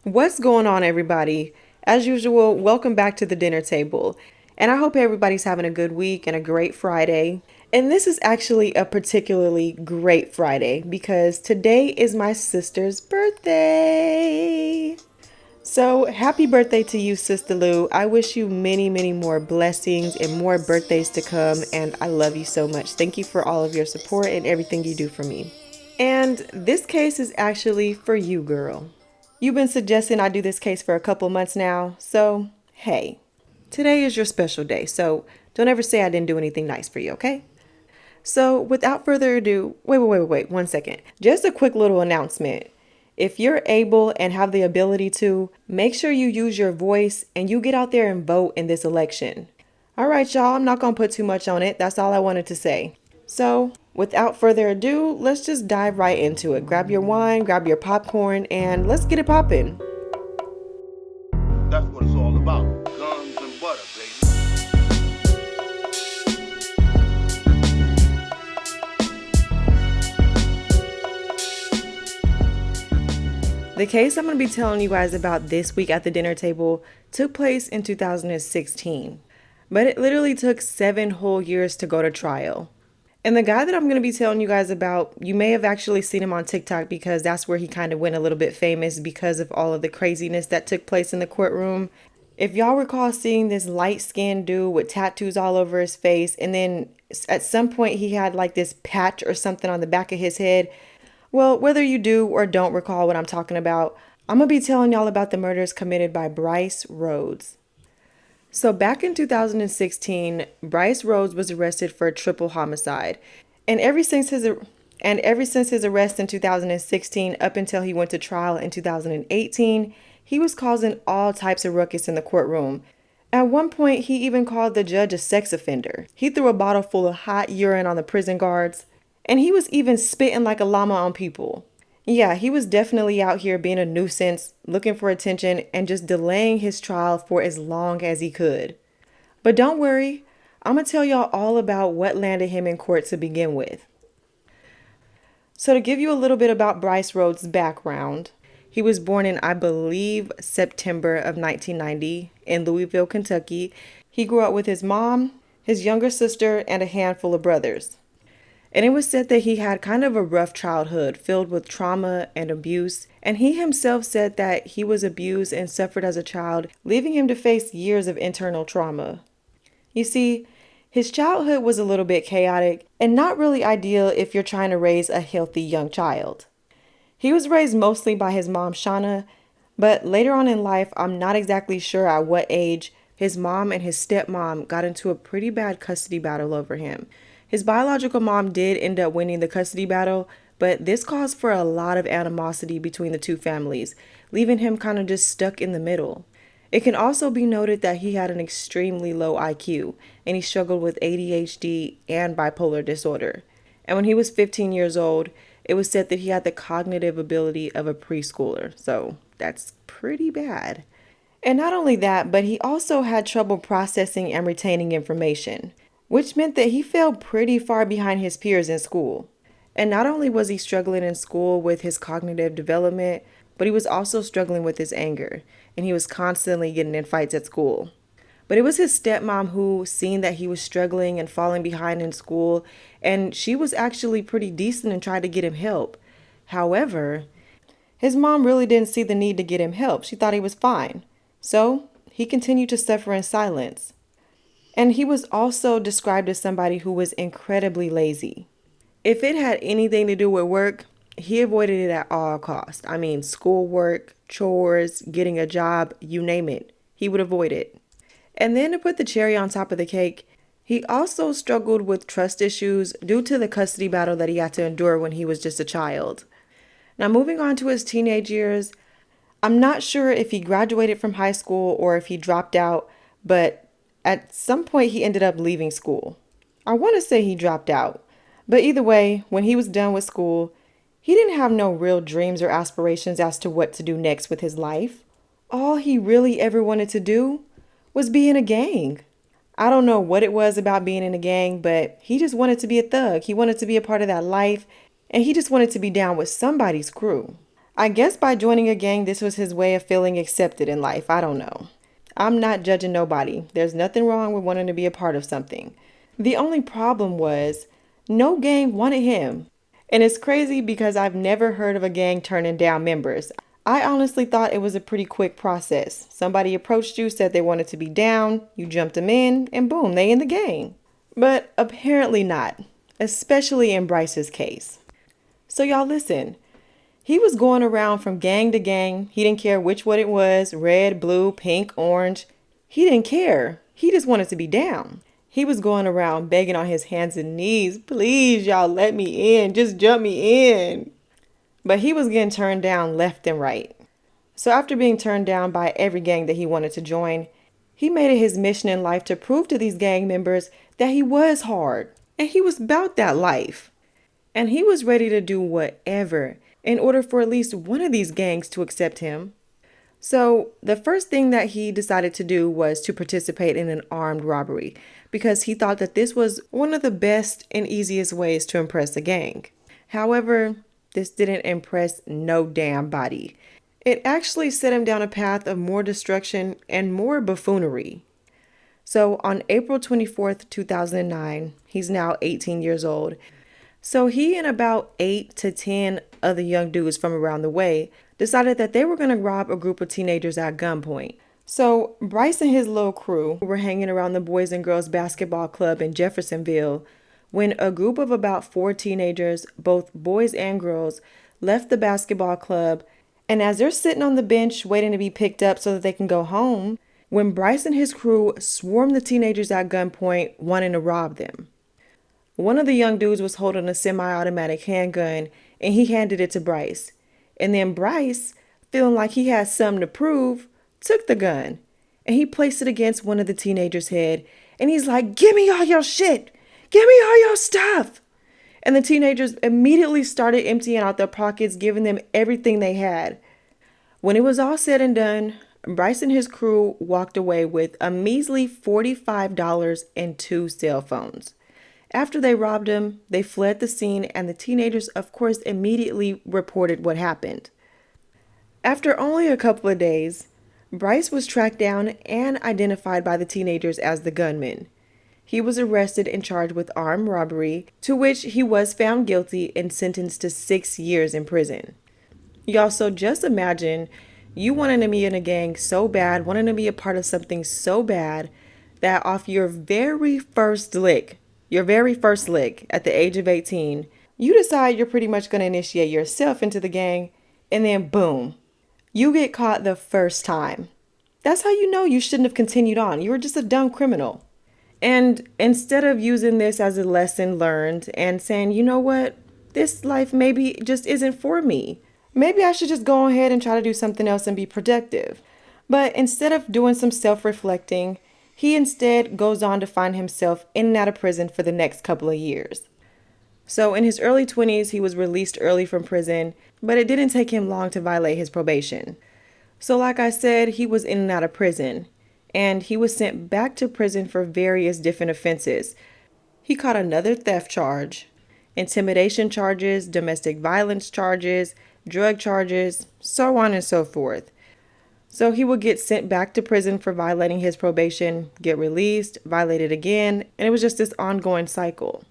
What's going on, everybody? As usual, welcome back to the dinner table. And I hope everybody's having a good week and a great Friday. And this is actually a particularly great Friday because today is my sister's birthday. So, happy birthday to you, Sister Lou. I wish you many, many more blessings and more birthdays to come. And I love you so much. Thank you for all of your support and everything you do for me. And this case is actually for you, girl. You've been suggesting I do this case for a couple months now, so hey, today is your special day, so don't ever say I didn't do anything nice for you, okay? So without further ado, wait, 1 second. Just a quick little announcement. If you're able and have the ability to, make sure you use your voice and you get out there and vote in this election. All right, y'all, I'm not gonna put too much on it. That's all I wanted to say. So, without further ado, let's just dive right into it. Grab your wine, grab your popcorn, and let's get it poppin'. That's what it's all about. Guns and butter, baby. The case I'm going to be telling you guys about this week at the dinner table took place in 2016, but it literally took 7 whole years to go to trial. And the guy that I'm going to be telling you guys about, you may have actually seen him on TikTok because that's where he kind of went a little bit famous because of all of the craziness that took place in the courtroom. If y'all recall seeing this light-skinned dude with tattoos all over his face, and then at some point he had like this patch or something on the back of his head. Well, whether you do or don't recall what I'm talking about, I'm going to be telling y'all about the murders committed by Brice Rhodes. So back in 2016, Brice Rhodes was arrested for a triple homicide. And ever since his arrest in 2016 up until he went to trial in 2018, he was causing all types of ruckus in the courtroom. At one point, he even called the judge a sex offender. He threw a bottle full of hot urine on the prison guards, and he was even spitting like a llama on people. Yeah, he was definitely out here being a nuisance, looking for attention, and just delaying his trial for as long as he could. But don't worry, I'm gonna tell y'all all about what landed him in court to begin with. So to give you a little bit about Brice Rhodes' background, he was born in, I believe, September of 1990 in Louisville, Kentucky. He grew up with his mom, his younger sister, and a handful of brothers. And it was said that he had kind of a rough childhood filled with trauma and abuse. And he himself said that he was abused and suffered as a child, leaving him to face years of internal trauma. You see, his childhood was a little bit chaotic and not really ideal if you're trying to raise a healthy young child. He was raised mostly by his mom, Shauna, but later on in life, I'm not exactly sure at what age, his mom and his stepmom got into a pretty bad custody battle over him. His biological mom did end up winning the custody battle, but this caused for a lot of animosity between the two families, leaving him kind of just stuck in the middle. It can also be noted that he had an extremely low IQ, and he struggled with ADHD and bipolar disorder. And when he was 15 years old, it was said that he had the cognitive ability of a preschooler, so that's pretty bad. And not only that, but he also had trouble processing and retaining information, which meant that he fell pretty far behind his peers in school. And not only was he struggling in school with his cognitive development, but he was also struggling with his anger, and he was constantly getting in fights at school. But it was his stepmom who seen that he was struggling and falling behind in school, and she was actually pretty decent and tried to get him help. However, his mom really didn't see the need to get him help. She thought he was fine. So he continued to suffer in silence. And he was also described as somebody who was incredibly lazy. If it had anything to do with work, he avoided it at all costs. I mean, schoolwork, chores, getting a job, you name it. He would avoid it. And then to put the cherry on top of the cake, he also struggled with trust issues due to the custody battle that he had to endure when he was just a child. Now, moving on to his teenage years, I'm not sure if he graduated from high school or if he dropped out, but at some point, he ended up leaving school. I want to say he dropped out. But either way, when he was done with school, he didn't have no real dreams or aspirations as to what to do next with his life. All he really ever wanted to do was be in a gang. I don't know what it was about being in a gang, but he just wanted to be a thug. He wanted to be a part of that life, and he just wanted to be down with somebody's crew. I guess by joining a gang, this was his way of feeling accepted in life. I don't know. I'm not judging nobody. There's nothing wrong with wanting to be a part of something. The only problem was no gang wanted him. And it's crazy because I've never heard of a gang turning down members. I honestly thought it was a pretty quick process. Somebody approached you, said they wanted to be down, you jumped them in, and boom, they in the gang. But apparently not, especially in Brice's case. So y'all listen. He was going around from gang to gang. He didn't care which one it was, red, blue, pink, orange. He didn't care. He just wanted to be down. He was going around begging on his hands and knees, please y'all let me in, just jump me in. But he was getting turned down left and right. So after being turned down by every gang that he wanted to join, he made it his mission in life to prove to these gang members that he was hard and he was about that life. And he was ready to do whatever in order for at least one of these gangs to accept him. So the first thing that he decided to do was to participate in an armed robbery because he thought that this was one of the best and easiest ways to impress a gang. However, this didn't impress no damn body. It actually set him down a path of more destruction and more buffoonery. So on April 24th, 2009, he's now 18 years old. So he and about 8 to 10 other young dudes from around the way decided that they were going to rob a group of teenagers at gunpoint. So Brice and his little crew were hanging around the Boys and Girls Basketball Club in Jeffersonville when a group of about 4 teenagers, both boys and girls, left the basketball club. And as they're sitting on the bench waiting to be picked up so that they can go home, when Brice and his crew swarmed the teenagers at gunpoint wanting to rob them. One of the young dudes was holding a semi-automatic handgun and he handed it to Brice. And then Brice, feeling like he had something to prove, took the gun and he placed it against one of the teenagers' head and he's like, "Give me all your shit! Give me all your stuff!" And the teenagers immediately started emptying out their pockets, giving them everything they had. When it was all said and done, Brice and his crew walked away with a measly $45 and 2 cell phones. After they robbed him, they fled the scene and the teenagers, of course, immediately reported what happened. After only a couple of days, Brice was tracked down and identified by the teenagers as the gunman. He was arrested and charged with armed robbery, to which he was found guilty and sentenced to 6 years in prison. Y'all, so just imagine you wanting to be in a gang so bad, wanting to be a part of something so bad, that off your very first lick at the age of 18, you decide you're pretty much going to initiate yourself into the gang, and then boom, you get caught the first time. That's how you know you shouldn't have continued on. You were just a dumb criminal. And instead of using this as a lesson learned and saying, you know what, this life maybe just isn't for me. Maybe I should just go ahead and try to do something else and be productive. But instead of doing some self-reflecting, he instead goes on to find himself in and out of prison for the next couple of years. So in his early 20s, he was released early from prison, but it didn't take him long to violate his probation. So like I said, he was in and out of prison, and he was sent back to prison for various different offenses. He caught another theft charge, intimidation charges, domestic violence charges, drug charges, so on and so forth. So he would get sent back to prison for violating his probation, get released, violate it again, and it was just this ongoing cycle.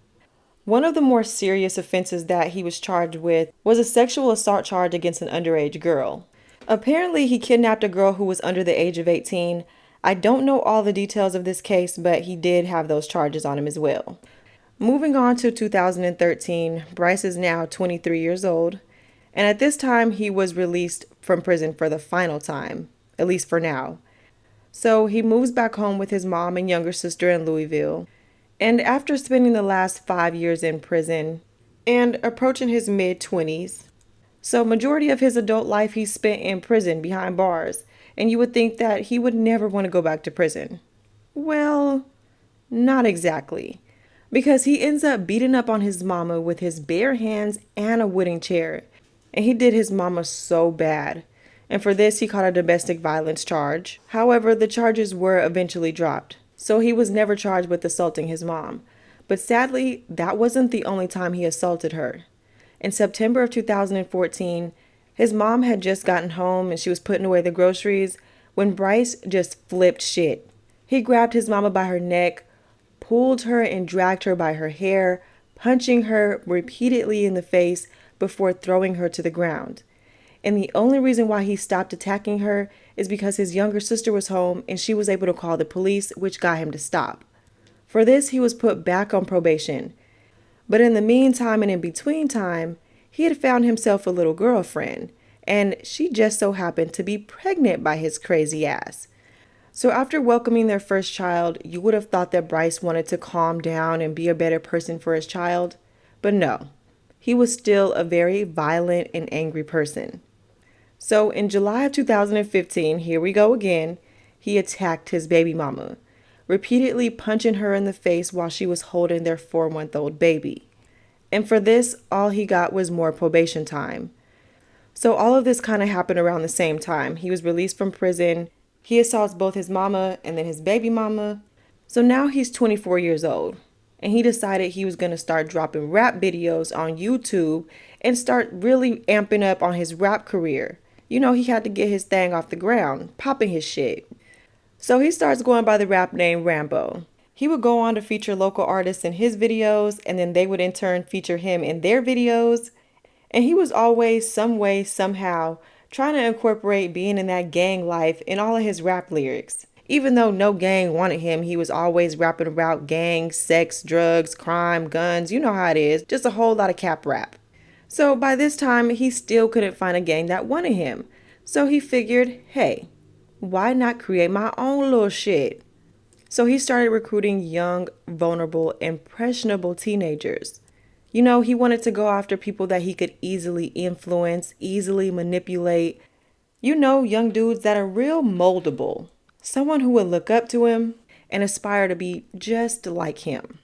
One of the more serious offenses that he was charged with was a sexual assault charge against an underage girl. Apparently, he kidnapped a girl who was under the age of 18. I don't know all the details of this case, but he did have those charges on him as well. Moving on to 2013, Brice is now 23 years old, and at this time, he was released from prison for the final time, at least for now. So he moves back home with his mom and younger sister in Louisville. And after spending the last 5 years in prison and approaching his mid-20s, so majority of his adult life he spent in prison behind bars, and you would think that he would never want to go back to prison. Well, not exactly, because he ends up beating up on his mama with his bare hands and a wooden chair, and he did his mama so bad. And for this, he caught a domestic violence charge. However, the charges were eventually dropped. So he was never charged with assaulting his mom. But sadly, that wasn't the only time he assaulted her. In September of 2014, His mom had just gotten home and she was putting away the groceries when Brice just flipped shit. He grabbed his mama by her neck, pulled her and dragged her by her hair, punching her repeatedly in the face before throwing her to the ground. And the only reason why he stopped attacking her is because his younger sister was home and she was able to call the police, which got him to stop. For this, he was put back on probation. But in the meantime and in between time, he had found himself a little girlfriend, and she just so happened to be pregnant by his crazy ass. So after welcoming their first child, you would have thought that Brice wanted to calm down and be a better person for his child. But no, he was still a very violent and angry person. So in July of 2015, here we go again, he attacked his baby mama, repeatedly punching her in the face while she was holding their 4-month-old baby. And for this, all he got was more probation time. So all of this kind of happened around the same time. He was released from prison. He assaults both his mama and then his baby mama. So now he's 24 years old. And he decided he was going to start dropping rap videos on YouTube and start really amping up on his rap career. You know, he had to get his thing off the ground, popping his shit. So he starts going by the rap name Rambo. He would go on to feature local artists in his videos, and then they would in turn feature him in their videos. And he was always, some way, somehow, trying to incorporate being in that gang life in all of his rap lyrics. Even though no gang wanted him, he was always rapping about gangs, sex, drugs, crime, guns. You know how it is. Just a whole lot of cap rap. So by this time, he still couldn't find a gang that wanted him. So he figured, hey, why not create my own little shit? So he started recruiting young, vulnerable, impressionable teenagers. You know, he wanted to go after people that he could easily influence, easily manipulate. You know, young dudes that are real moldable. Someone who would look up to him and aspire to be just like him.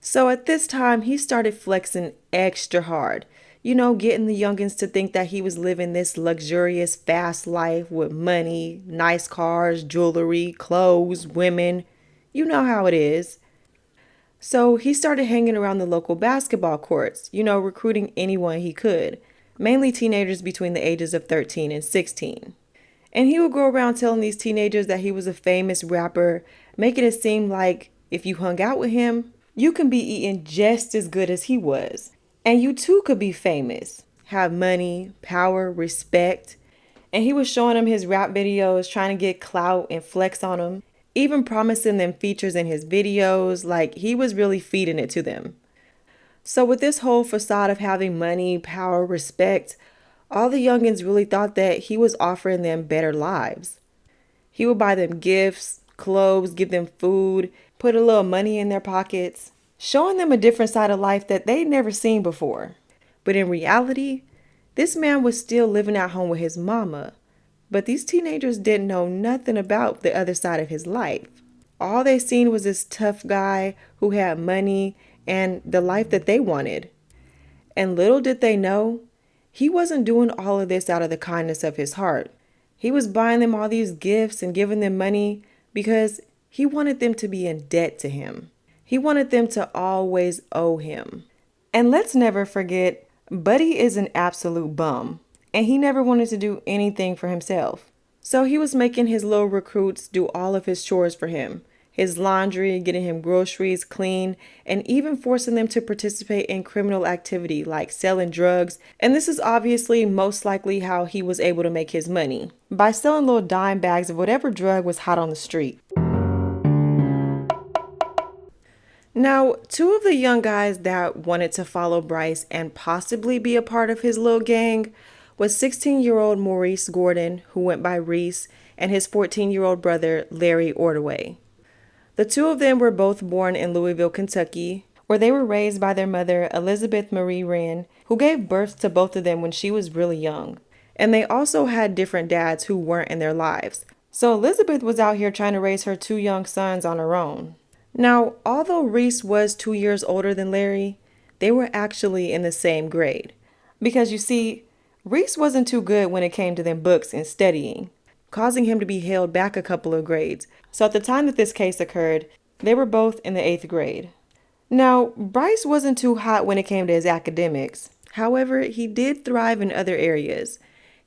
So at this time, he started flexing extra hard. You know, getting the youngins to think that he was living this luxurious, fast life with money, nice cars, jewelry, clothes, women. You know how it is. So he started hanging around the local basketball courts, you know, recruiting anyone he could, mainly teenagers between the ages of 13 and 16. And he would go around telling these teenagers that he was a famous rapper, making it seem like if you hung out with him, you can be eating just as good as he was. And you too could be famous, have money, power, respect. And he was showing them his rap videos, trying to get clout and flex on them, even promising them features in his videos, like he was really feeding it to them. So with this whole facade of having money, power, respect, all the youngins really thought that he was offering them better lives. He would buy them gifts, clothes, give them food, put a little money in their pockets, showing them a different side of life that they'd never seen before. But in reality, this man was still living at home with his mama. But these teenagers didn't know nothing about the other side of his life. All they seen was this tough guy who had money and the life that they wanted. And little did they know, he wasn't doing all of this out of the kindness of his heart. He was buying them all these gifts and giving them money because he wanted them to be in debt to him. He wanted them to always owe him. And let's never forget, Buddy is an absolute bum. And he never wanted to do anything for himself. So he was making his little recruits do all of his chores for him. His laundry, getting him groceries clean, and even forcing them to participate in criminal activity like selling drugs. And this is obviously most likely how he was able to make his money, by selling little dime bags of whatever drug was hot on the street. Now, two of the young guys that wanted to follow Brice and possibly be a part of his little gang was 16-year-old Maurice Gordon, who went by Reese, and his 14-year-old brother, Larry Ordway. The two of them were both born in Louisville, Kentucky, where they were raised by their mother, Elizabeth Marie Wren, who gave birth to both of them when she was really young. And they also had different dads who weren't in their lives. So Elizabeth was out here trying to raise her two young sons on her own. Now, although Reese was 2 years older than Larry, they were actually in the same grade. Because you see, Reese wasn't too good when it came to them books and studying, causing him to be held back a couple of grades. So at the time that this case occurred, they were both in the 8th grade. Now, Brice wasn't too hot when it came to his academics. However, he did thrive in other areas.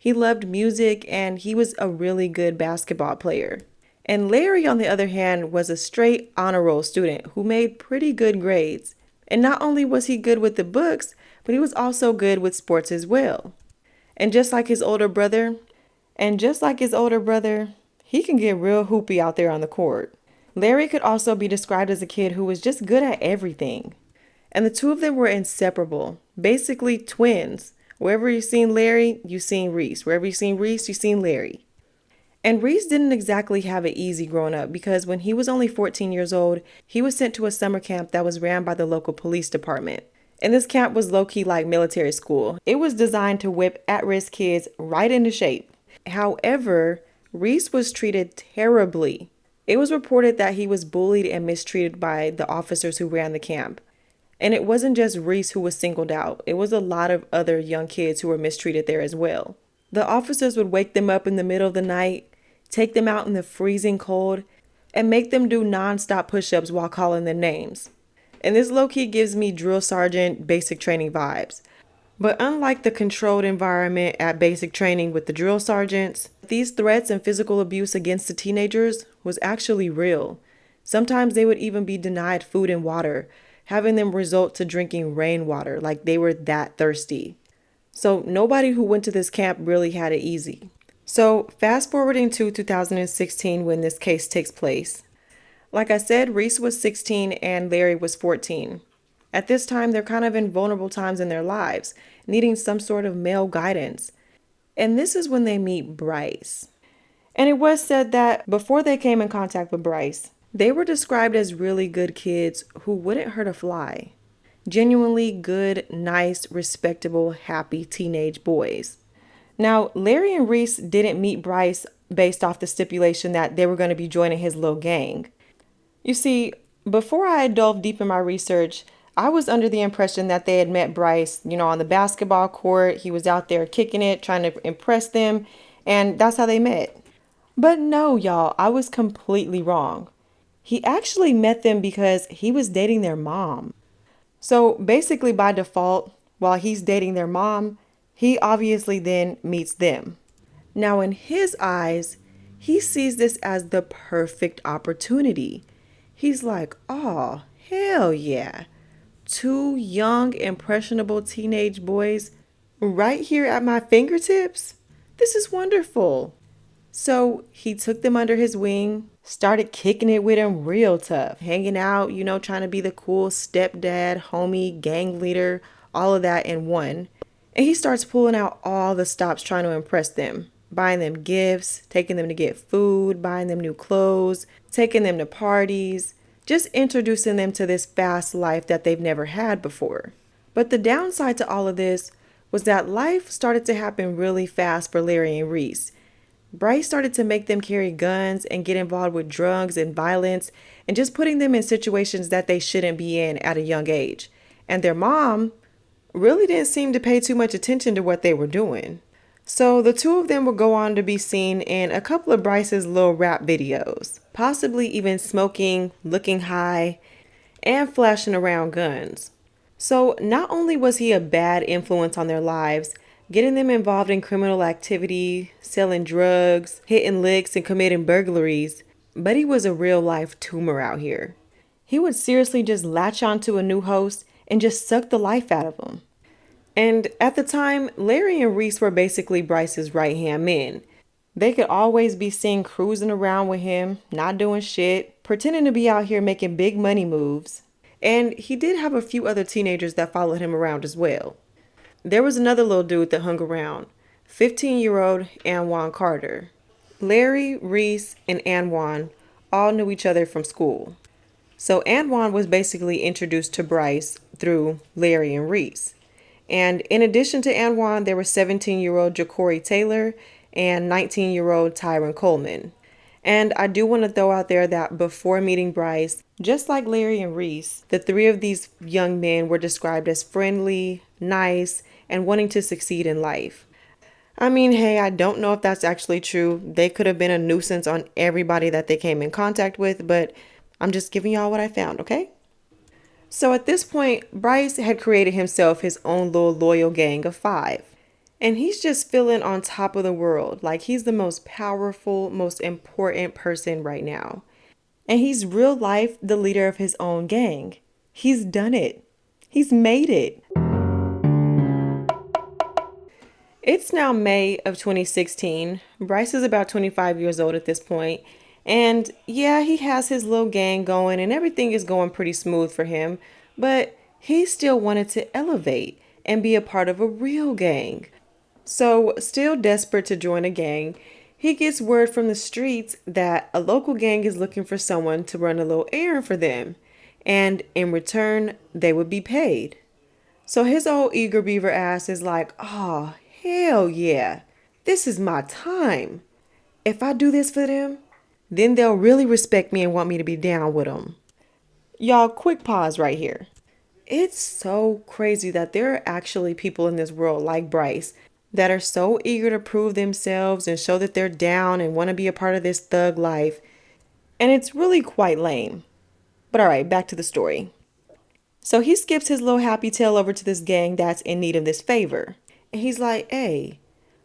He loved music and he was a really good basketball player. And Larry, on the other hand, was a straight honor roll student who made pretty good grades. And not only was he good with the books, but he was also good with sports as well. And just like his older brother, he can get real hoopy out there on the court. Larry could also be described as a kid who was just good at everything. And the two of them were inseparable, basically twins. Wherever you've seen Larry, you've seen Reese. Wherever you've seen Reese, you've seen Larry. And Reese didn't exactly have it easy growing up because when he was only 14 years old, he was sent to a summer camp that was ran by the local police department. And this camp was low-key like military school. It was designed to whip at-risk kids right into shape. However, Reese was treated terribly. It was reported that he was bullied and mistreated by the officers who ran the camp. And it wasn't just Reese who was singled out. It was a lot of other young kids who were mistreated there as well. The officers would wake them up in the middle of the night, take them out in the freezing cold, and make them do non-stop push-ups while calling them names. And this low-key gives me drill sergeant basic training vibes. But unlike the controlled environment at basic training with the drill sergeants, these threats and physical abuse against the teenagers was actually real. Sometimes they would even be denied food and water, having them resort to drinking rainwater like they were that thirsty. So nobody who went to this camp really had it easy. So fast forwarding to 2016 when this case takes place. Like I said, Reese was 16 and Larry was 14. At this time, they're kind of in vulnerable times in their lives, needing some sort of male guidance. And this is when they meet Brice. And it was said that before they came in contact with Brice, they were described as really good kids who wouldn't hurt a fly. Genuinely good, nice, respectable, happy teenage boys. Now, Larry and Reese didn't meet Brice based off the stipulation that they were going to be joining his little gang. You see, before I delved deep in my research, I was under the impression that they had met Brice, on the basketball court. He was out there kicking it, trying to impress them, and that's how they met. But no, y'all, I was completely wrong. He actually met them because he was dating their mom. So basically by default, while he's dating their mom, he obviously then meets them. Now in his eyes, he sees this as the perfect opportunity. He's like, oh, hell yeah. Two young, impressionable teenage boys right here at my fingertips? This is wonderful. So he took them under his wing, started kicking it with them real tough, hanging out, trying to be the cool stepdad, homie, gang leader, all of that in one. And he starts pulling out all the stops trying to impress them, buying them gifts, taking them to get food, buying them new clothes, taking them to parties, just introducing them to this fast life that they've never had before. But the downside to all of this was that life started to happen really fast for Larry and Reese. Brice started to make them carry guns and get involved with drugs and violence and just putting them in situations that they shouldn't be in at a young age. And their mom really didn't seem to pay too much attention to what they were doing. So the two of them would go on to be seen in a couple of Brice's little rap videos, possibly even smoking, looking high, and flashing around guns. So not only was he a bad influence on their lives, getting them involved in criminal activity, selling drugs, hitting licks, and committing burglaries, but he was a real-life tumor out here. He would seriously just latch onto a new host and just suck the life out of them. And at the time, Larry and Reese were basically Brice's right-hand men. They could always be seen cruising around with him, not doing shit, pretending to be out here making big money moves. And he did have a few other teenagers that followed him around as well. There was another little dude that hung around, 15-year-old Anwan Carter. Larry, Reese, and Anwan all knew each other from school. So Anwan was basically introduced to Brice through Larry and Reese. And in addition to Anwan, there were 17-year-old Ja'Cory Taylor and 19-year-old Tyron Coleman. And I do want to throw out there that before meeting Brice, just like Larry and Reese, the three of these young men were described as friendly, nice, and wanting to succeed in life. I mean, hey, I don't know if that's actually true. They could have been a nuisance on everybody that they came in contact with, but I'm just giving y'all what I found, okay? So at this point, Brice had created himself his own little loyal gang of 5. And he's just feeling on top of the world, like he's the most powerful, most important person right now. And he's real life the leader of his own gang. He's done it. He's made it. It's now May of 2016. Brice is about 25 years old at this point. And yeah, he has his little gang going and everything is going pretty smooth for him. But he still wanted to elevate and be a part of a real gang. So, still desperate to join a gang, he gets word from the streets that a local gang is looking for someone to run a little errand for them. And in return, they would be paid. So his old eager beaver ass is like, oh, hell yeah, this is my time. If I do this for them, then they'll really respect me and want me to be down with them. Y'all, quick pause right here. It's so crazy that there are actually people in this world like Brice that are so eager to prove themselves and show that they're down and want to be a part of this thug life. And it's really quite lame. But all right, back to the story. So he skips his little happy tail over to this gang that's in need of this favor. And he's like, hey,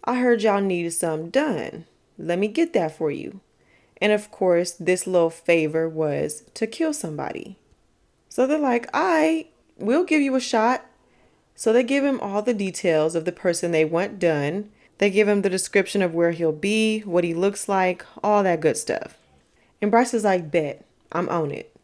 I heard y'all needed something done. Let me get that for you. And of course, this little favor was to kill somebody. So they're like, all right, we'll give you a shot. So they give him all the details of the person they want done. They give him the description of where he'll be, what he looks like, all that good stuff. And Brice is like, bet, I'm on it.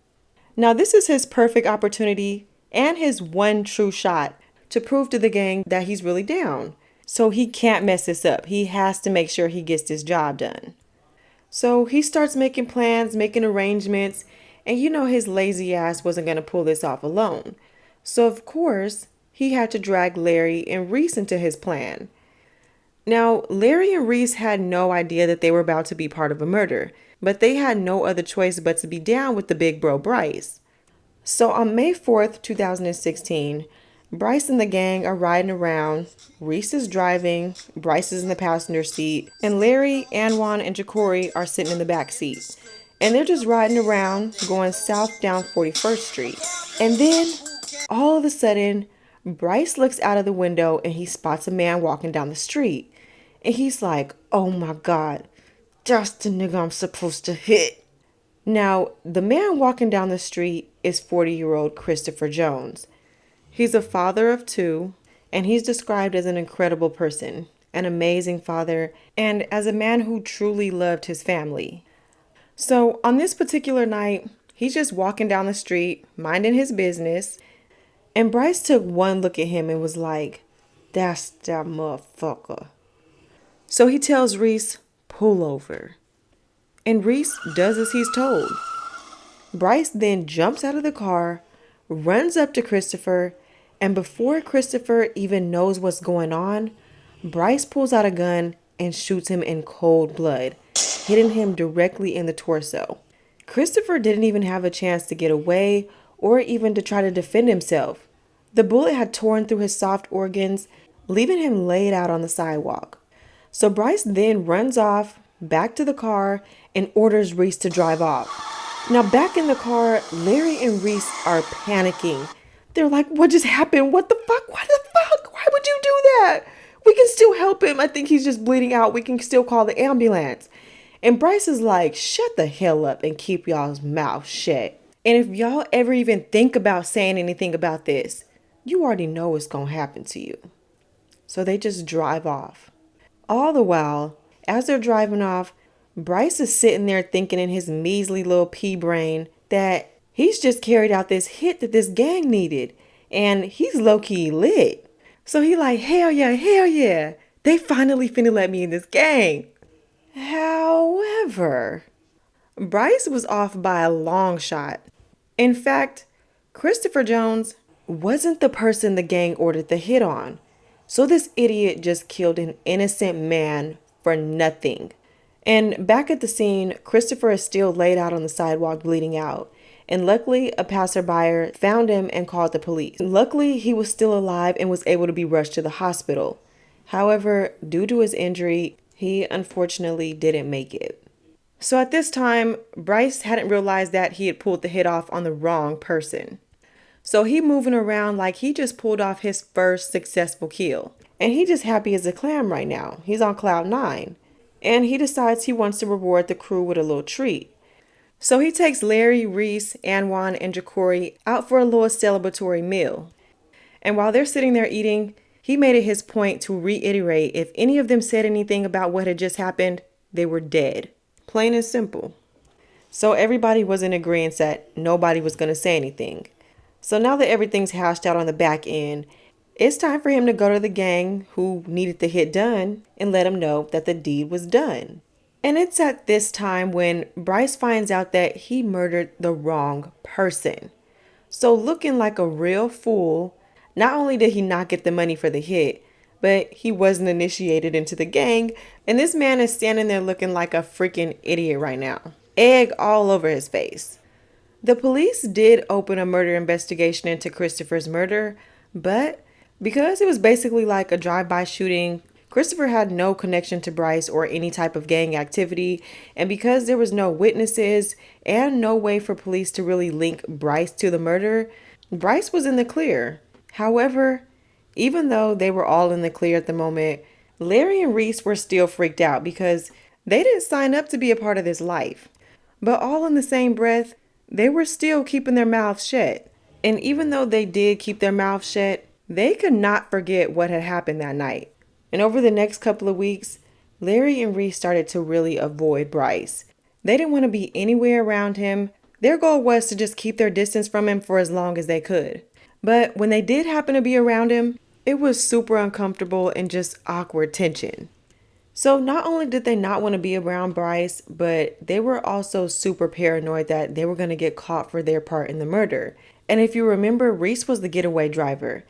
Now this is his perfect opportunity and his one true shot to prove to the gang that he's really down. So he can't mess this up. He has to make sure he gets this job done. So he starts making plans, making arrangements, and you know his lazy ass wasn't going to pull this off alone. So of course, he had to drag Larry and Reese into his plan. Now, Larry and Reese had no idea that they were about to be part of a murder, but they had no other choice but to be down with the big bro Brice. So on May 4th, 2016, Brice and the gang are riding around. Reese is driving, Brice is in the passenger seat, and Larry, Anwan, and Jacory are sitting in the back seat. And they're just riding around, going south down 41st Street. And then, all of a sudden, Brice looks out of the window and he spots a man walking down the street. And he's like, oh my God, that's the nigga I'm supposed to hit. Now, the man walking down the street is 40-year-old Christopher Jones. He's a father of two, and he's described as an incredible person, an amazing father, and as a man who truly loved his family. So on this particular night, he's just walking down the street, minding his business, and Brice took one look at him and was like, that's that motherfucker. So he tells Reese, pull over. And Reese does as he's told. Brice then jumps out of the car, runs up to Christopher, and before Christopher even knows what's going on, Brice pulls out a gun and shoots him in cold blood, hitting him directly in the torso. Christopher didn't even have a chance to get away or even to try to defend himself. The bullet had torn through his soft organs, leaving him laid out on the sidewalk. So Brice then runs off back to the car and orders Reese to drive off. Now back in the car, Larry and Reese are panicking. They're like, what just happened? What the fuck? What the fuck? Why would you do that? We can still help him. I think he's just bleeding out. We can still call the ambulance. And Brice is like, shut the hell up and keep y'all's mouth shut. And if y'all ever even think about saying anything about this, you already know what's going to happen to you. So they just drive off. All the while, as they're driving off, Brice is sitting there thinking in his measly little pea brain that he's just carried out this hit that this gang needed. And he's low-key lit. So he like, hell yeah. They finally finna let me in this gang. However, Brice was off by a long shot. In fact, Christopher Jones wasn't the person the gang ordered the hit on. So this idiot just killed an innocent man for nothing. And back at the scene, Christopher is still laid out on the sidewalk bleeding out. And luckily, a passerby found him and called the police. Luckily, he was still alive and was able to be rushed to the hospital. However, due to his injury, he unfortunately didn't make it. So at this time, Brice hadn't realized that he had pulled the hit off on the wrong person. So he moving around like he just pulled off his first successful kill. And he just happy as a clam right now. He's on cloud nine. And he decides he wants to reward the crew with a little treat. So he takes Larry, Reese, Anwan, and Jacory out for a little celebratory meal. And while they're sitting there eating, he made it his point to reiterate if any of them said anything about what had just happened, they were dead. Plain and simple. So everybody was in agreement that nobody was going to say anything. So now that everything's hashed out on the back end, it's time for him to go to the gang who needed the hit done and let them know that the deed was done. And it's at this time when Brice finds out that he murdered the wrong person. So looking like a real fool, not only did he not get the money for the hit, but he wasn't initiated into the gang, and this man is standing there looking like a freaking idiot right now. Egg all over his face. The police did open a murder investigation into Christopher's murder, but because it was basically like a drive-by shooting, Christopher had no connection to Brice or any type of gang activity, and because there was no witnesses and no way for police to really link Brice to the murder, Brice was in the clear. However, even though they were all in the clear at the moment, Larry and Reese were still freaked out because they didn't sign up to be a part of this life. But all in the same breath, they were still keeping their mouths shut. And even though they did keep their mouths shut, they could not forget what had happened that night. And over the next couple of weeks, Larry and Reese started to really avoid Brice. They didn't want to be anywhere around him. Their goal was to just keep their distance from him for as long as they could. But when they did happen to be around him, it was super uncomfortable and just awkward tension. So not only did they not want to be around Brice, but they were also super paranoid that they were going to get caught for their part in the murder. And if you remember, Reese was the getaway driver.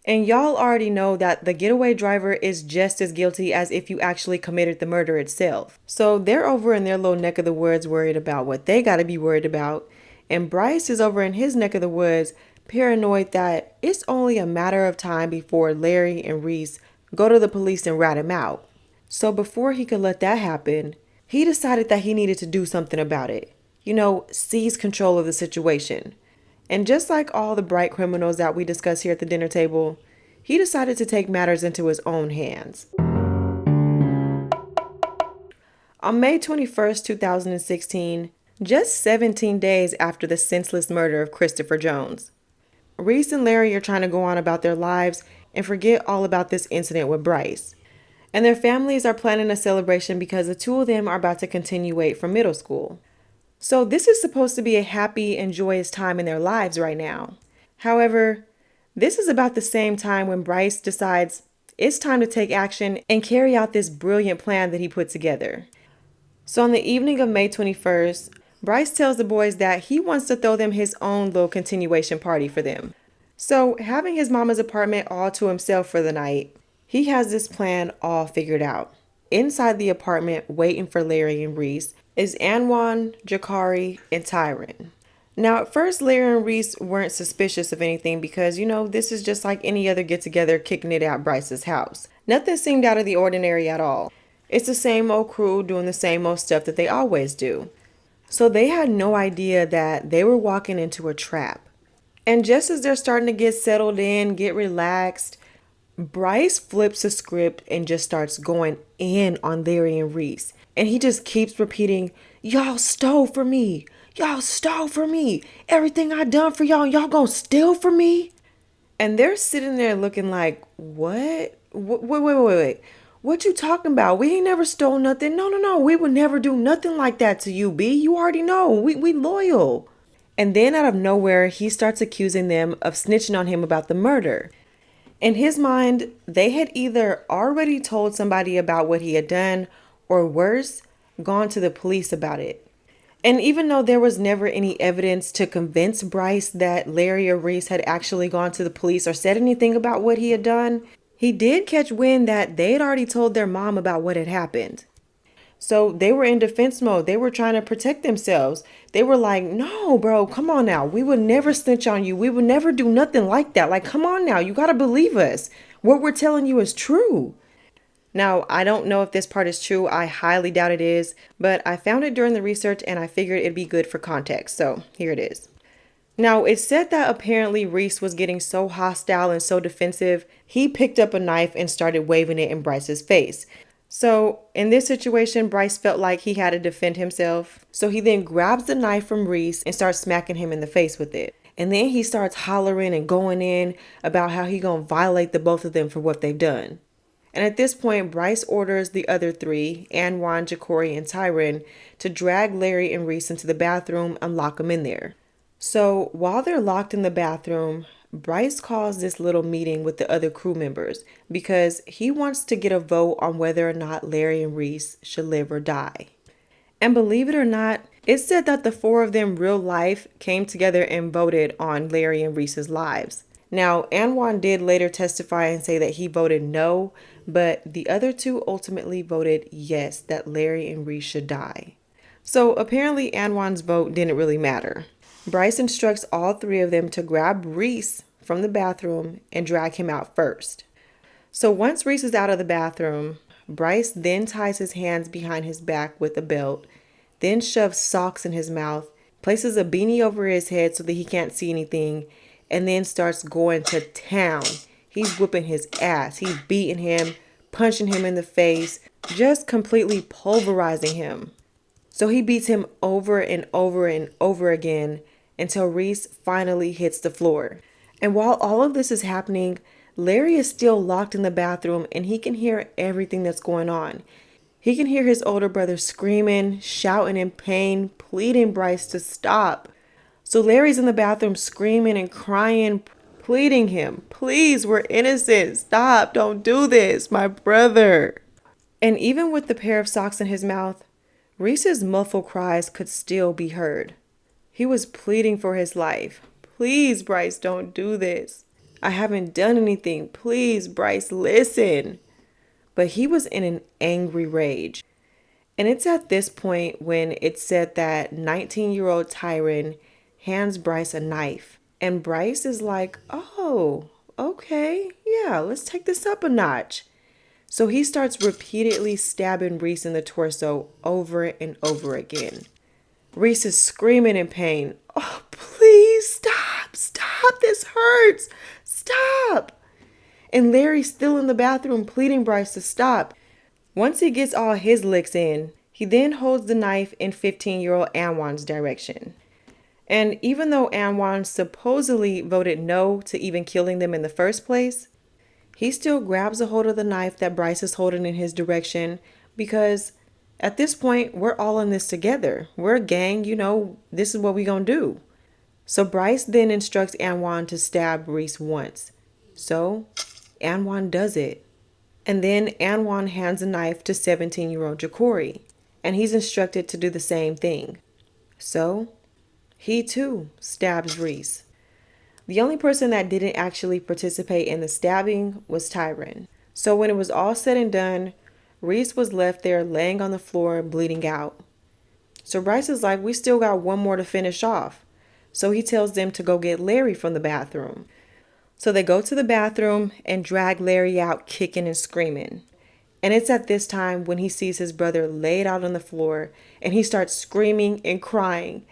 And y'all already know that the getaway driver is just as guilty as if you actually committed the murder itself. So they're over in their little neck of the woods worried about what they got to be worried about. And Brice is over in his neck of the woods paranoid that it's only a matter of time before Larry and Reese go to the police and rat him out. So before he could let that happen, he decided that he needed to do something about it. Seize control of the situation. And just like all the bright criminals that we discuss here at the dinner table, he decided to take matters into his own hands. On May 21st, 2016, just 17 days after the senseless murder of Christopher Jones, Reese and Larry are trying to go on about their lives and forget all about this incident with Brice. And their families are planning a celebration because the two of them are about to continuate from middle school. So this is supposed to be a happy and joyous time in their lives right now. However, this is about the same time when Brice decides it's time to take action and carry out this brilliant plan that he put together. So on the evening of May 21st, Brice tells the boys that he wants to throw them his own little continuation party for them. So having his mama's apartment all to himself for the night, he has this plan all figured out. Inside the apartment, waiting for Larry and Reese, is Anwan, Jacory, and Tyron. Now, at first, Larry and Reese weren't suspicious of anything because, this is just like any other get-together kicking it at Brice's house. Nothing seemed out of the ordinary at all. It's the same old crew doing the same old stuff that they always do. So they had no idea that they were walking into a trap. And just as they're starting to get settled in, get relaxed, Brice flips the script and just starts going in on Larry and Reese. And he just keeps repeating, "Y'all stole from me. Y'all stole from me. Everything I done for y'all gonna steal from me?" And they're sitting there looking like, what? Wait. What you talking about? We ain't never stole nothing. No. We would never do nothing like that to you, B. You already know. We loyal. And then out of nowhere, he starts accusing them of snitching on him about the murder. In his mind, they had either already told somebody about what he had done, or worse, gone to the police about it. And even though there was never any evidence to convince Brice that Larry or Reese had actually gone to the police or said anything about what he had done, he did catch wind that they had already told their mom about what had happened. So they were in defense mode. They were trying to protect themselves. They were like, "No, bro, come on now. We would never snitch on you. We would never do nothing like that. Like, come on now. You got to believe us. What we're telling you is true." Now, I don't know if this part is true. I highly doubt it is, but I found it during the research and I figured it'd be good for context. So here it is. Now, it's said that apparently Reese was getting so hostile and so defensive, he picked up a knife and started waving it in Brice's face. So, in this situation, Brice felt like he had to defend himself. So, he then grabs the knife from Reese and starts smacking him in the face with it. And then he starts hollering and going in about how he gonna violate the both of them for what they've done. And at this point, Brice orders the other three, Anwan, Jacory, and Tyron, to drag Larry and Reese into the bathroom and lock them in there. So while they're locked in the bathroom, Brice calls this little meeting with the other crew members because he wants to get a vote on whether or not Larry and Reese should live or die. And believe it or not, it's said that the four of them real life came together and voted on Larry and Reese's lives. Now, Anwan did later testify and say that he voted no, but the other two ultimately voted yes, that Larry and Reese should die. So apparently Anwan's vote didn't really matter. Brice instructs all three of them to grab Reese from the bathroom and drag him out first. So once Reese is out of the bathroom, Brice then ties his hands behind his back with a belt, then shoves socks in his mouth, places a beanie over his head so that he can't see anything, and then starts going to town. He's whipping his ass. He's beating him, punching him in the face, just completely pulverizing him. So he beats him over and over and over again until Reese finally hits the floor. And while all of this is happening, Larry is still locked in the bathroom and he can hear everything that's going on. He can hear his older brother screaming, shouting in pain, pleading Brice to stop. So Larry's in the bathroom screaming and crying, pleading him, please, we're innocent, stop, don't do this, my brother. And even with the pair of socks in his mouth, Reese's muffled cries could still be heard. He was pleading for his life. Please, Brice, don't do this. I haven't done anything. Please, Brice, listen. But he was in an angry rage. And it's at this point when it's said that 19-year-old Tyron hands Brice a knife. And Brice is like, oh, okay, yeah, let's take this up a notch. So he starts repeatedly stabbing Reese in the torso over and over again. Reese is screaming in pain. Oh, please stop, stop, this hurts, stop. And Larry's still in the bathroom pleading Brice to stop. Once he gets all his licks in, he then holds the knife in 15-year-old Anwan's direction. And even though Anwan supposedly voted no to even killing them in the first place, he still grabs a hold of the knife that Brice is holding in his direction because at this point, we're all in this together. We're a gang, this is what we gonna do. So Brice then instructs Anwan to stab Reese once. So Anwan does it. And then Anwan hands a knife to 17-year-old Jacory, and he's instructed to do the same thing. So he too stabs Reese. The only person that didn't actually participate in the stabbing was Tyron. So when it was all said and done, Reese was left there laying on the floor bleeding out. So Brice is like, we still got one more to finish off. So he tells them to go get Larry from the bathroom. So they go to the bathroom and drag Larry out kicking and screaming. And it's at this time when he sees his brother laid out on the floor and he starts screaming and crying.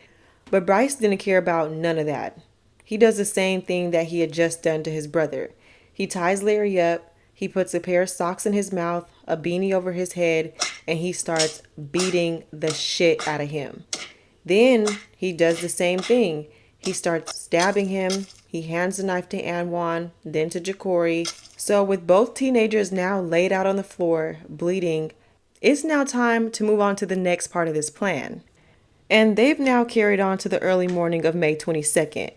But Brice didn't care about none of that. He does the same thing that he had just done to his brother. He ties Larry up, he puts a pair of socks in his mouth, a beanie over his head, and he starts beating the shit out of him. Then he does the same thing. He starts stabbing him. He hands the knife to Anwan, then to Jacory. So with both teenagers now laid out on the floor, bleeding, it's now time to move on to the next part of this plan. And they've now carried on to the early morning of May 22nd.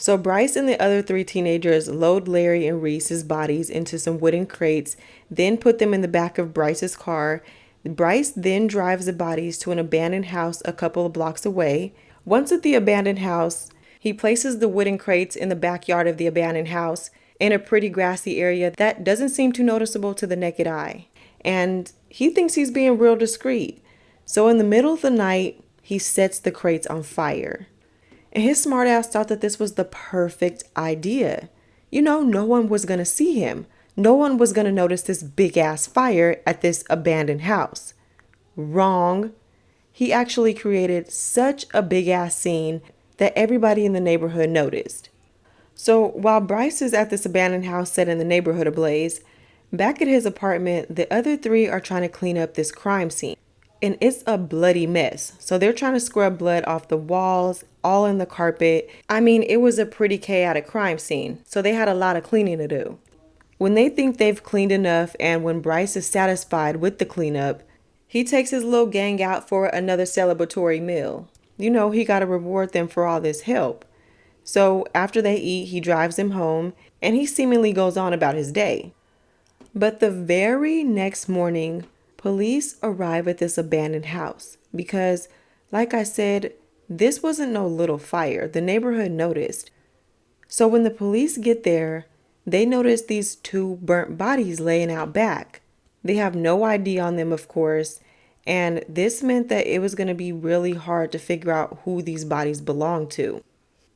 So Brice and the other three teenagers load Larry and Reese's bodies into some wooden crates, then put them in the back of Brice's car. Brice then drives the bodies to an abandoned house a couple of blocks away. Once at the abandoned house, he places the wooden crates in the backyard of the abandoned house in a pretty grassy area that doesn't seem too noticeable to the naked eye. And he thinks he's being real discreet. So in the middle of the night, he sets the crates on fire. And his smartass thought that this was the perfect idea. No one was going to see him. No one was going to notice this big ass fire at this abandoned house. Wrong. He actually created such a big ass scene that everybody in the neighborhood noticed. So while Brice is at this abandoned house set in the neighborhood ablaze, back at his apartment, the other three are trying to clean up this crime scene. And it's a bloody mess. So they're trying to scrub blood off the walls, all in the carpet. I mean, it was a pretty chaotic crime scene. So they had a lot of cleaning to do. When they think they've cleaned enough and when Brice is satisfied with the cleanup, he takes his little gang out for another celebratory meal. You know, he got to reward them for all this help. So after they eat, he drives them home and he seemingly goes on about his day. But the very next morning, police arrive at this abandoned house because, like I said, this wasn't no little fire. The neighborhood noticed. So when the police get there, they notice these two burnt bodies laying out back. They have no ID on them, of course, and this meant that it was going to be really hard to figure out who these bodies belonged to.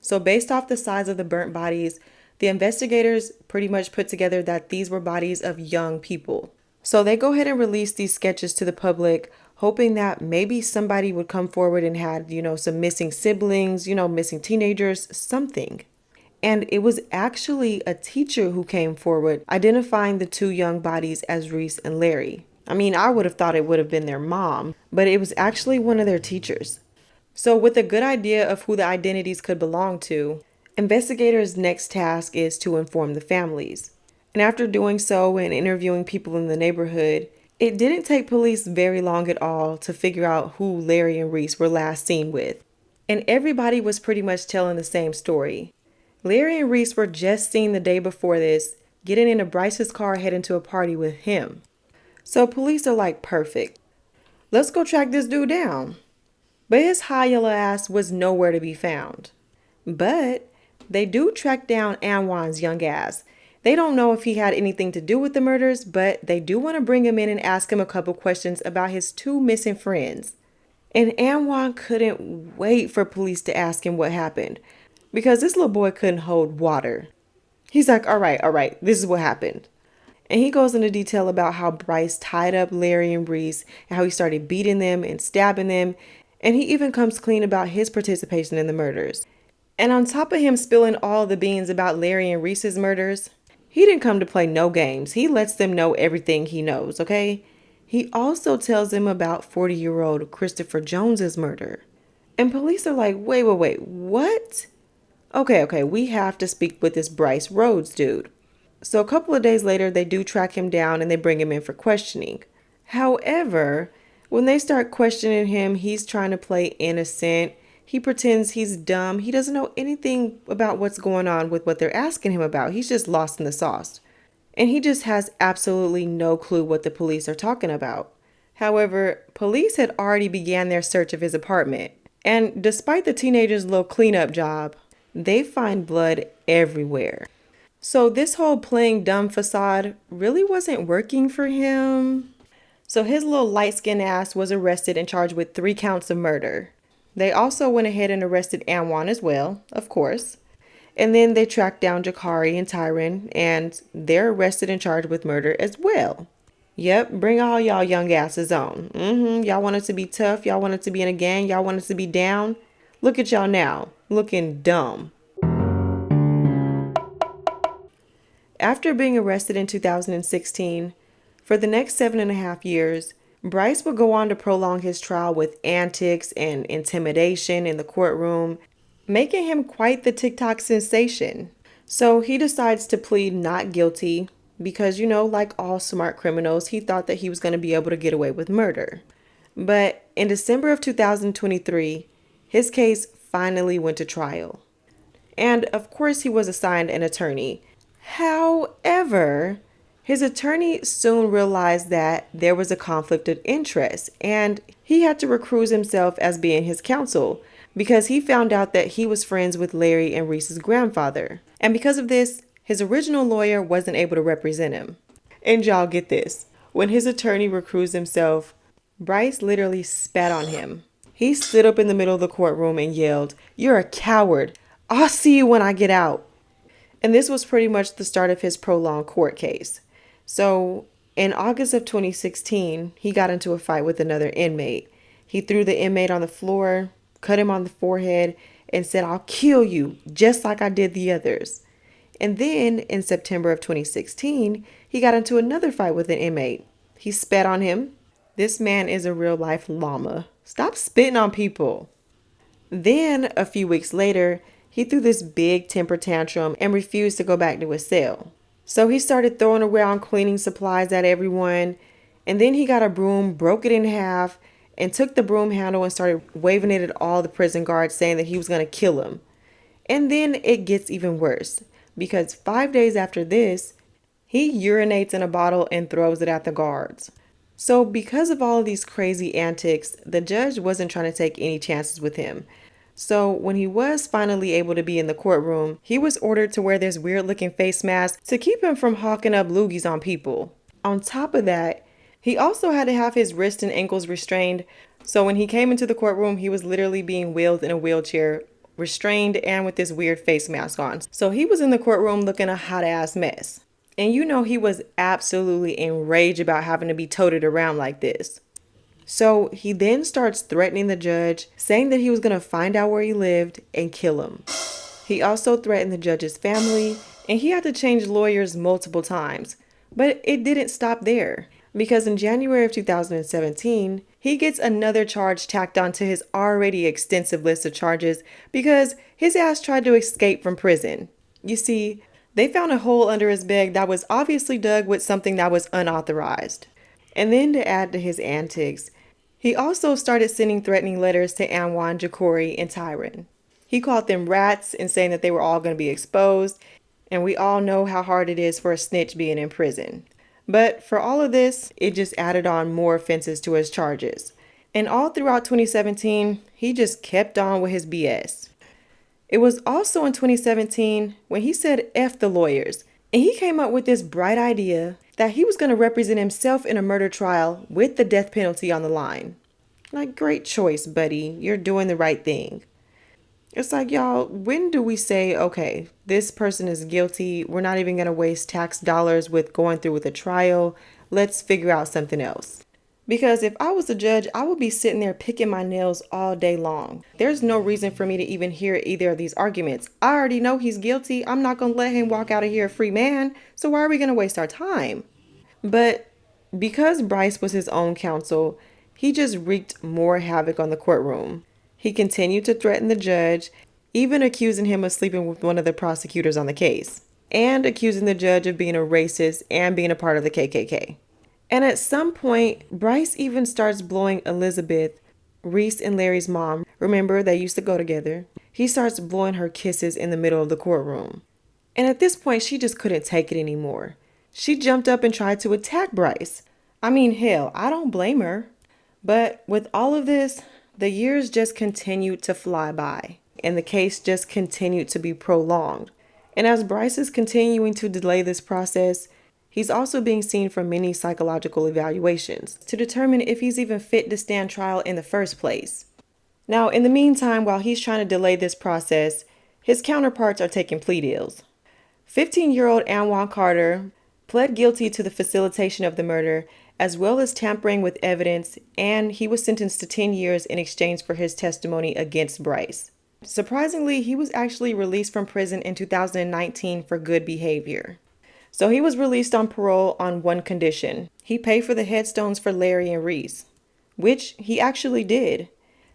So based off the size of the burnt bodies, the investigators pretty much put together that these were bodies of young people. So they go ahead and release these sketches to the public, hoping that maybe somebody would come forward and had, some missing siblings, missing teenagers, something. And it was actually a teacher who came forward, identifying the two young bodies as Reese and Larry. I mean, I would have thought it would have been their mom, but it was actually one of their teachers. So with a good idea of who the identities could belong to, investigators' next task is to inform the families. And after doing so and interviewing people in the neighborhood, it didn't take police very long at all to figure out who Larry and Reese were last seen with. And everybody was pretty much telling the same story. Larry and Reese were just seen the day before this, getting into Brice's car heading to a party with him. So police are like, perfect. Let's go track this dude down. But his high yellow ass was nowhere to be found. But they do track down Anwan's young ass. They don't know if he had anything to do with the murders, but they do want to bring him in and ask him a couple questions about his two missing friends. And Anwan couldn't wait for police to ask him what happened, because this little boy couldn't hold water. He's like, all right, this is what happened. And he goes into detail about how Brice tied up Larry and Reese and how he started beating them and stabbing them. And he even comes clean about his participation in the murders. And on top of him spilling all the beans about Larry and Reese's murders, he didn't come to play no games. He lets them know everything he knows, okay? He also tells them about 40-year-old Christopher Jones's murder. And police are like, wait, what? Okay, we have to speak with this Brice Rhodes dude. So a couple of days later, they do track him down and they bring him in for questioning. However, when they start questioning him, he's trying to play innocent. He pretends he's dumb. He doesn't know anything about what's going on with what they're asking him about. He's just lost in the sauce. And he just has absolutely no clue what the police are talking about. However, police had already began their search of his apartment. And despite the teenager's little cleanup job, they find blood everywhere. So this whole playing dumb facade really wasn't working for him. So his little light-skinned ass was arrested and charged with 3 counts of murder. They also went ahead and arrested Anwan as well, of course. And then they tracked down Jakari and Tyron, and they're arrested and charged with murder as well. Yep, bring all y'all young asses on. Y'all wanted to be tough, y'all wanted to be in a gang, y'all wanted to be down. Look at y'all now, looking dumb. After being arrested in 2016, for the next 7.5 years, Brice would go on to prolong his trial with antics and intimidation in the courtroom, making him quite the TikTok sensation. So he decides to plead not guilty because, like all smart criminals, he thought that he was going to be able to get away with murder. But in December of 2023, his case finally went to trial. And of course, he was assigned an attorney. However, his attorney soon realized that there was a conflict of interest, and he had to recuse himself as being his counsel because he found out that he was friends with Larry and Reese's grandfather. And because of this, his original lawyer wasn't able to represent him. And y'all get this. When his attorney recused himself, Brice literally spat on him. He stood up in the middle of the courtroom and yelled, "You're a coward. I'll see you when I get out." And this was pretty much the start of his prolonged court case. So in August of 2016, he got into a fight with another inmate. He threw the inmate on the floor, cut him on the forehead, and said, "I'll kill you just like I did the others." And then in September of 2016, he got into another fight with an inmate. He spat on him. This man is a real life llama. Stop spitting on people. Then, a few weeks later, he threw this big temper tantrum and refused to go back to his cell. So he started throwing around cleaning supplies at everyone, and then he got a broom, broke it in half, and took the broom handle and started waving it at all the prison guards, saying that he was going to kill them. And then it gets even worse, because 5 days after this, he urinates in a bottle and throws it at the guards. So because of all of these crazy antics, the judge wasn't trying to take any chances with him. So when he was finally able to be in the courtroom, he was ordered to wear this weird looking face mask to keep him from hawking up loogies on people. On top of that, he also had to have his wrists and ankles restrained. So when he came into the courtroom, he was literally being wheeled in a wheelchair, restrained and with this weird face mask on. So he was in the courtroom looking a hot ass mess. And you know he was absolutely enraged about having to be toted around like this. So he then starts threatening the judge, saying that he was going to find out where he lived and kill him. He also threatened the judge's family, and he had to change lawyers multiple times. But it didn't stop there, because in January of 2017, he gets another charge tacked onto his already extensive list of charges because his ass tried to escape from prison. You see, they found a hole under his bed that was obviously dug with something that was unauthorized. And then to add to his antics, he also started sending threatening letters to Anwan, Ja'Cory, and Tyron. He called them rats and saying that they were all going to be exposed, and we all know how hard it is for a snitch being in prison. But for all of this, it just added on more offenses to his charges. And all throughout 2017, he just kept on with his BS. It was also in 2017 when he said F the lawyers, and he came up with this bright idea that he was going to represent himself in a murder trial with the death penalty on the line. Like, great choice, buddy. You're doing the right thing. It's like, y'all, when do we say, okay, this person is guilty. We're not even going to waste tax dollars with going through with a trial. Let's figure out something else. Because if I was a judge, I would be sitting there picking my nails all day long. There's no reason for me to even hear either of these arguments. I already know he's guilty. I'm not going to let him walk out of here a free man. So why are we going to waste our time? But because Brice was his own counsel, he just wreaked more havoc on the courtroom. He continued to threaten the judge, even accusing him of sleeping with one of the prosecutors on the case, and accusing the judge of being a racist and being a part of the KKK. And at some point, Brice even starts blowing Elizabeth, Reese and Larry's mom. Remember, they used to go together. He starts blowing her kisses in the middle of the courtroom. And at this point, she just couldn't take it anymore. She jumped up and tried to attack Brice. I mean, hell, I don't blame her. But with all of this, the years just continued to fly by, and the case just continued to be prolonged. And as Brice is continuing to delay this process, he's also being seen for many psychological evaluations to determine if he's even fit to stand trial in the first place. Now, in the meantime, while he's trying to delay this process, his counterparts are taking plea deals. 15-year-old Anwan Carter pled guilty to the facilitation of the murder, as well as tampering with evidence, and he was sentenced to 10 years in exchange for his testimony against Brice. Surprisingly, he was actually released from prison in 2019 for good behavior. So he was released on parole on one condition. He paid for the headstones for Larry and Reese, which he actually did.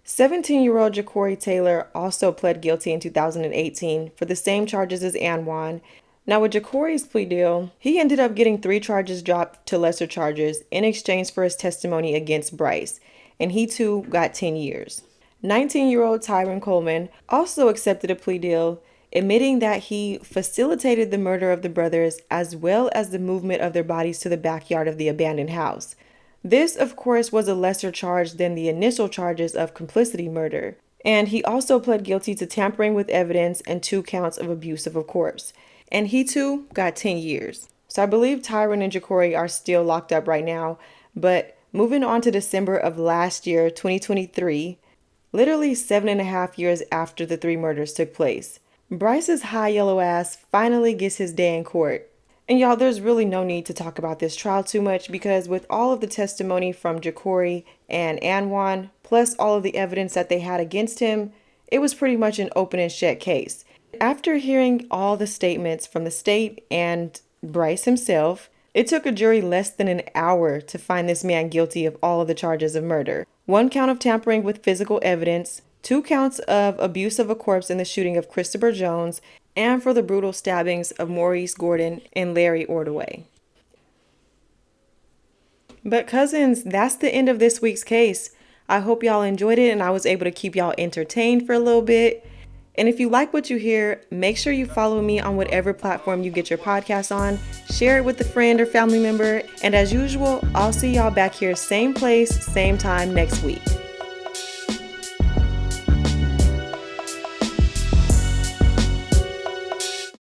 17-year-old Ja'Cory Taylor also pled guilty in 2018 for the same charges as Anwan. Now with Ja'Cory's plea deal, he ended up getting 3 charges dropped to lesser charges in exchange for his testimony against Brice, and he too got 10 years. 19-year-old Tyron Coleman also accepted a plea deal, admitting that he facilitated the murder of the brothers as well as the movement of their bodies to the backyard of the abandoned house. This, of course, was a lesser charge than the initial charges of complicity murder, and he also pled guilty to tampering with evidence and 2 counts of abuse of a corpse. And he too got 10 years. So I believe Tyron and Ja'Cory are still locked up right now. But moving on to December of last year, 2023, literally 7.5 years after the 3 murders took place, Brice's high yellow ass finally gets his day in court. And y'all, there's really no need to talk about this trial too much because with all of the testimony from Ja'Cory and Anwan, plus all of the evidence that they had against him, it was pretty much an open and shut case. After hearing all the statements from the state and Brice himself, it took a jury less than an hour to find this man guilty of all of the charges of murder. 1 count of tampering with physical evidence, 2 counts of abuse of a corpse in the shooting of Christopher Jones, and for the brutal stabbings of Maurice Gordon and Larry Ordway. But cousins, that's the end of this week's case. I hope y'all enjoyed it and I was able to keep y'all entertained for a little bit. And if you like what you hear, make sure you follow me on whatever platform you get your podcast on. Share it with a friend or family member. And as usual, I'll see y'all back here same place, same time next week.